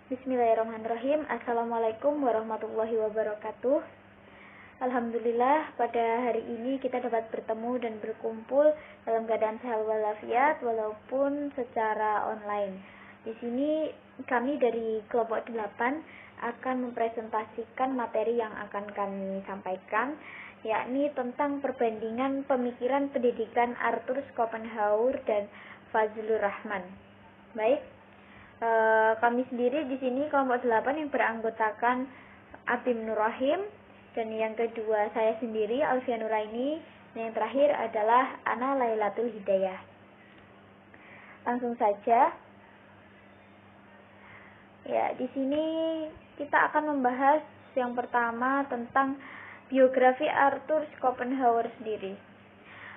Bismillahirrahmanirrahim. Assalamualaikum warahmatullahi wabarakatuh. Alhamdulillah, pada hari ini kita dapat bertemu dan berkumpul dalam keadaan sehat walafiat walaupun secara online. Di sini kami dari kelompok 8 akan mempresentasikan materi yang akan kami sampaikan, yakni tentang perbandingan pemikiran pendidikan Arthur Schopenhauer dan Fazlur Rahman. Baik. Kami sendiri di sini kelompok 8 yang beranggotakan Abim Nur Rahim, dan yang kedua saya sendiri Alfia Nuraini, dan yang terakhir adalah Ana Lailatul Hidayah. Langsung saja. Ya, di sini kita akan membahas yang pertama tentang biografi Arthur Schopenhauer sendiri.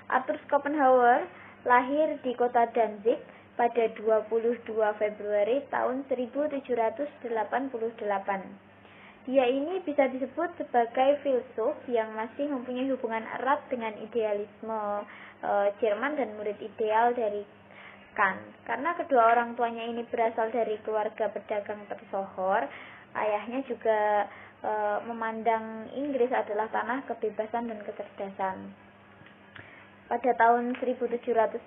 Arthur Schopenhauer lahir di kota Danzig pada 22 Februari tahun 1788. Dia ini bisa disebut sebagai filsuf yang masih mempunyai hubungan erat dengan idealisme Jerman dan murid ideal dari Kant. Karena kedua orang tuanya ini berasal dari keluarga pedagang tersohor, ayahnya juga memandang Inggris adalah tanah kebebasan dan kecerdasan. Pada tahun 1799,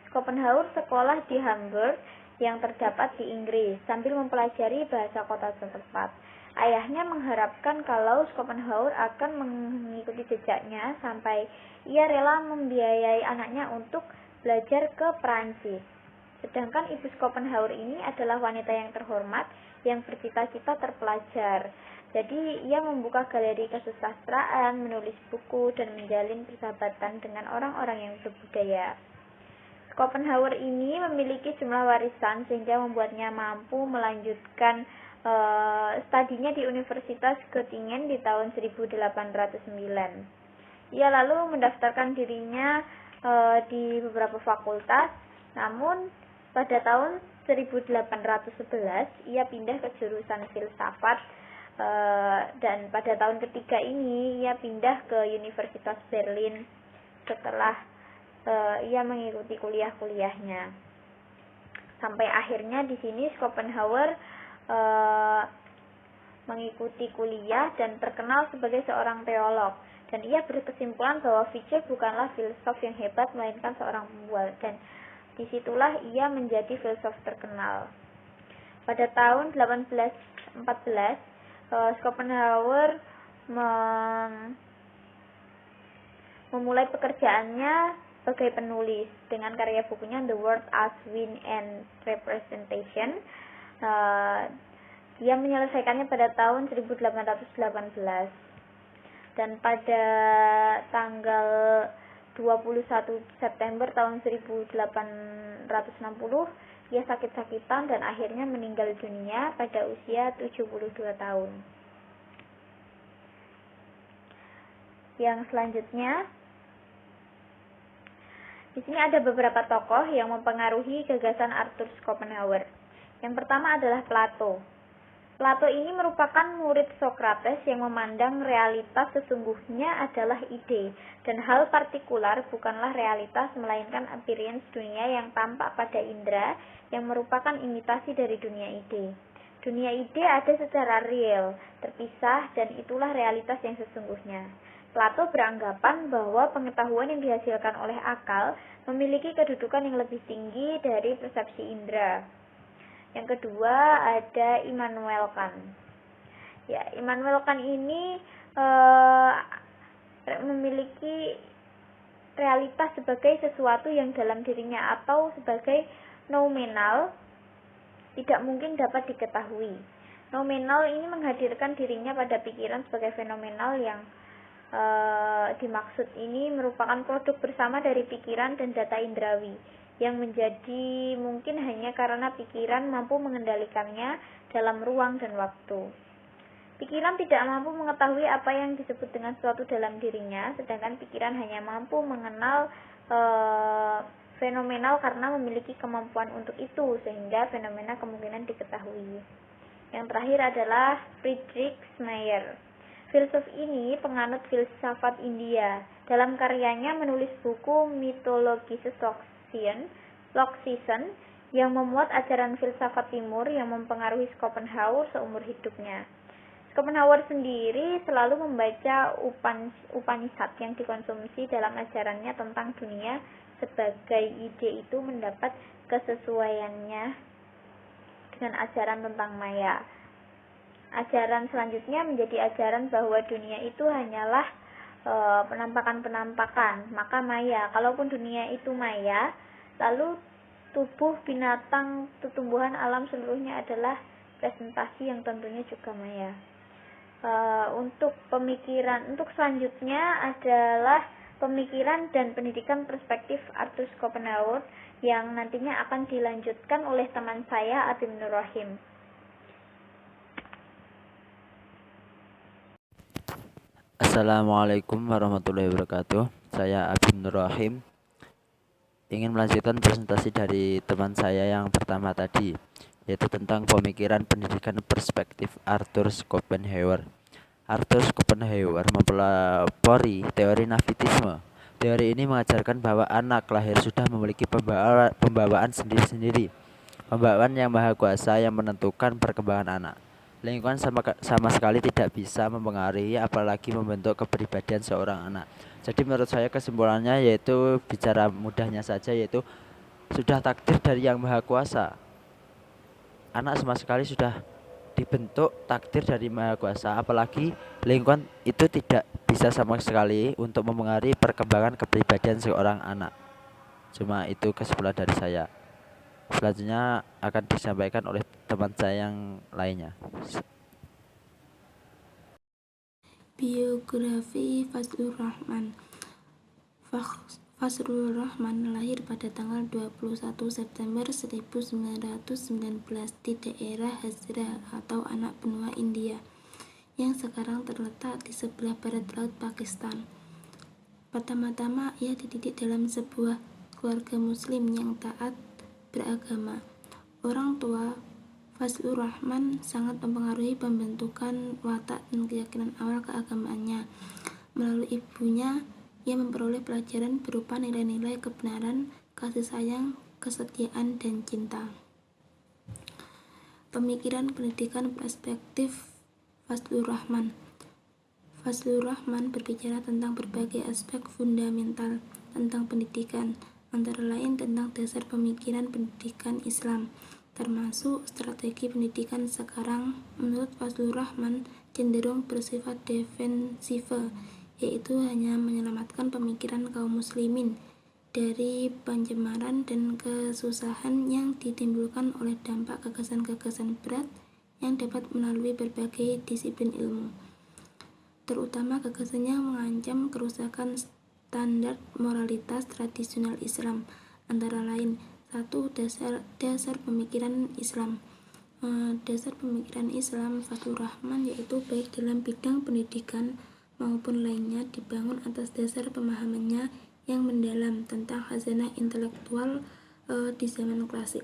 Schopenhauer sekolah di Hamburg yang terdapat di Inggris sambil mempelajari bahasa kota setempat. Ayahnya mengharapkan kalau Schopenhauer akan mengikuti jejaknya sampai ia rela membiayai anaknya untuk belajar ke Prancis. Sedangkan ibu Schopenhauer ini adalah wanita yang terhormat yang bercita-cita terpelajar. Jadi ia membuka galeri kesusastraan, menulis buku, dan menjalin persahabatan dengan orang-orang yang berbudaya. Schopenhauer ini memiliki jumlah warisan sehingga membuatnya mampu melanjutkan studinya di Universitas Göttingen di tahun 1809. Ia lalu mendaftarkan dirinya di beberapa fakultas, namun pada tahun 1811 ia pindah ke jurusan filsafat, dan pada tahun ketiga ini ia pindah ke Universitas Berlin setelah ia mengikuti kuliah-kuliahnya. Sampai akhirnya di sini Schopenhauer mengikuti kuliah dan terkenal sebagai seorang teolog. Dan ia berkesimpulan bahwa Fichte bukanlah filsuf yang hebat, melainkan seorang pembual. Dan disitulah ia menjadi filsuf terkenal. Pada tahun 1814, Schopenhauer memulai pekerjaannya sebagai penulis dengan karya bukunya The World as Wind and Representation. Dia menyelesaikannya pada tahun 1818. Dan pada tanggal 21 September tahun 1860, ia sakit-sakitan dan akhirnya meninggal dunia pada usia 72 tahun. Yang selanjutnya, di sini ada beberapa tokoh yang mempengaruhi gagasan Arthur Schopenhauer. Yang pertama adalah Plato. Plato ini merupakan murid Socrates yang memandang realitas sesungguhnya adalah ide, dan hal partikular bukanlah realitas melainkan appearance dunia yang tampak pada indera yang merupakan imitasi dari dunia ide. Dunia ide ada secara real, terpisah, dan itulah realitas yang sesungguhnya. Plato beranggapan bahwa pengetahuan yang dihasilkan oleh akal memiliki kedudukan yang lebih tinggi dari persepsi indera. Yang kedua ada Immanuel Kant. Ya, Immanuel Kant ini memiliki realitas sebagai sesuatu yang dalam dirinya atau sebagai nominal tidak mungkin dapat diketahui. Nominal ini menghadirkan dirinya pada pikiran sebagai fenomenal yang dimaksud ini merupakan produk bersama dari pikiran dan data indrawi yang menjadi mungkin hanya karena pikiran mampu mengendalikannya dalam ruang dan waktu. Pikiran tidak mampu mengetahui apa yang disebut dengan suatu dalam dirinya, sedangkan pikiran hanya mampu mengenal fenomenal karena memiliki kemampuan untuk itu, sehingga fenomena kemungkinan diketahui. Yang terakhir adalah Friedrich Schiller. Filsuf ini penganut filsafat India. Dalam karyanya menulis buku Mythologische Loxion yang memuat ajaran filsafat timur yang mempengaruhi Schopenhauer seumur hidupnya. Schopenhauer sendiri selalu membaca Upanishad yang dikonsumsi dalam ajarannya tentang dunia sebagai ide itu mendapat kesesuaiannya dengan ajaran tentang maya. Ajaran selanjutnya menjadi ajaran bahwa dunia itu hanyalah penampakan-penampakan, maka maya. Kalaupun dunia itu maya, lalu tubuh, binatang, tumbuhan, alam seluruhnya adalah presentasi yang tentunya juga maya. Untuk selanjutnya adalah pemikiran dan pendidikan perspektif Arthur Schopenhauer yang nantinya akan dilanjutkan oleh teman saya Abim Nur Rahim. Assalamualaikum warahmatullahi wabarakatuh. Saya Abim Nur Rahim ingin melanjutkan presentasi dari teman saya yang pertama tadi, yaitu tentang pemikiran pendidikan perspektif Arthur Schopenhauer. Arthur Schopenhauer mempelopori teori nafsitisme. Teori ini mengajarkan bahwa anak lahir sudah memiliki pembawaan sendiri-sendiri, pembawaan yang maha kuasa yang menentukan perkembangan anak. Lingkungan sama sekali tidak bisa mempengaruhi apalagi membentuk kepribadian seorang anak. Jadi menurut saya kesimpulannya yaitu, bicara mudahnya saja, yaitu sudah takdir dari Yang Maha Kuasa. Anak sama sekali sudah dibentuk takdir dari Maha Kuasa, apalagi lingkungan itu tidak bisa sama sekali untuk mempengaruhi perkembangan kepribadian seorang anak. Cuma itu kesimpulan dari saya. Selanjutnya akan disampaikan oleh teman saya yang lainnya. Biografi Fazlur Rahman. Fazlur Rahman lahir pada tanggal 21 September 1919 di daerah Hazra atau Anak Benua India yang sekarang terletak di sebelah barat laut Pakistan. Pertama-tama ia dididik dalam sebuah keluarga muslim yang taat beragama. Orang tua Fazlur Rahman sangat mempengaruhi pembentukan watak dan keyakinan awal keagamaannya. Melalui ibunya, ia memperoleh pelajaran berupa nilai-nilai kebenaran, kasih sayang, kesetiaan, dan cinta. Pemikiran pendidikan perspektif Fazlur Rahman. Fazlur Rahman berbicara tentang berbagai aspek fundamental tentang pendidikan, antara lain tentang dasar pemikiran pendidikan Islam, termasuk strategi pendidikan sekarang. Menurut Fazlur Rahman cenderung bersifat defensif, yaitu hanya menyelamatkan pemikiran kaum muslimin dari pencemaran dan kesusahan yang ditimbulkan oleh dampak gagasan-gagasan berat yang dapat melalui berbagai disiplin ilmu, terutama gagasan yang mengancam kerusakan standar moralitas tradisional Islam, antara lain 1. Dasar pemikiran Islam. Dasar pemikiran Islam Fazlur Rahman yaitu baik dalam bidang pendidikan maupun lainnya dibangun atas dasar pemahamannya yang mendalam tentang khazanah intelektual di zaman klasik.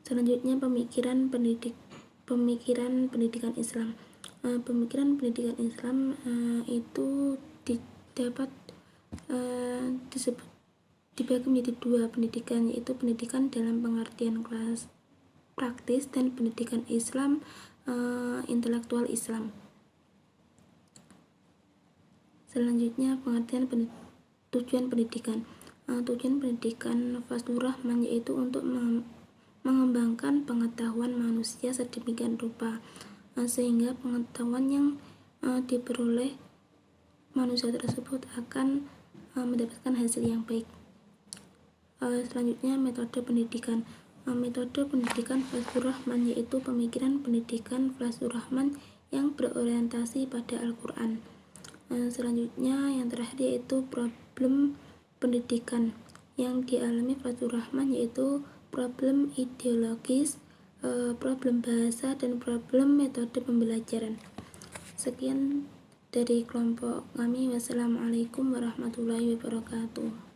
Selanjutnya pemikiran pendidikan Islam. Pemikiran pendidikan Islam itu dapat dibagi menjadi dua pendidikan, yaitu pendidikan dalam pengertian kelas praktis dan pendidikan Islam intelektual Islam. Selanjutnya pengertian tujuan pendidikan. Tujuan pendidikan Fazlur Rahman yaitu untuk mengembangkan pengetahuan manusia sedemikian rupa sehingga pengetahuan yang diperoleh manusia tersebut akan mendapatkan hasil yang baik. Selanjutnya metode pendidikan. Metode pendidikan Fazlur Rahman yaitu pemikiran pendidikan Fazlur Rahman yang berorientasi pada Al-Quran. Selanjutnya yang terakhir yaitu problem pendidikan yang dialami Fazlur Rahman, yaitu problem ideologis, problem bahasa, dan problem metode pembelajaran. Sekian dari kelompok kami. Wassalamualaikum warahmatullahi wabarakatuh.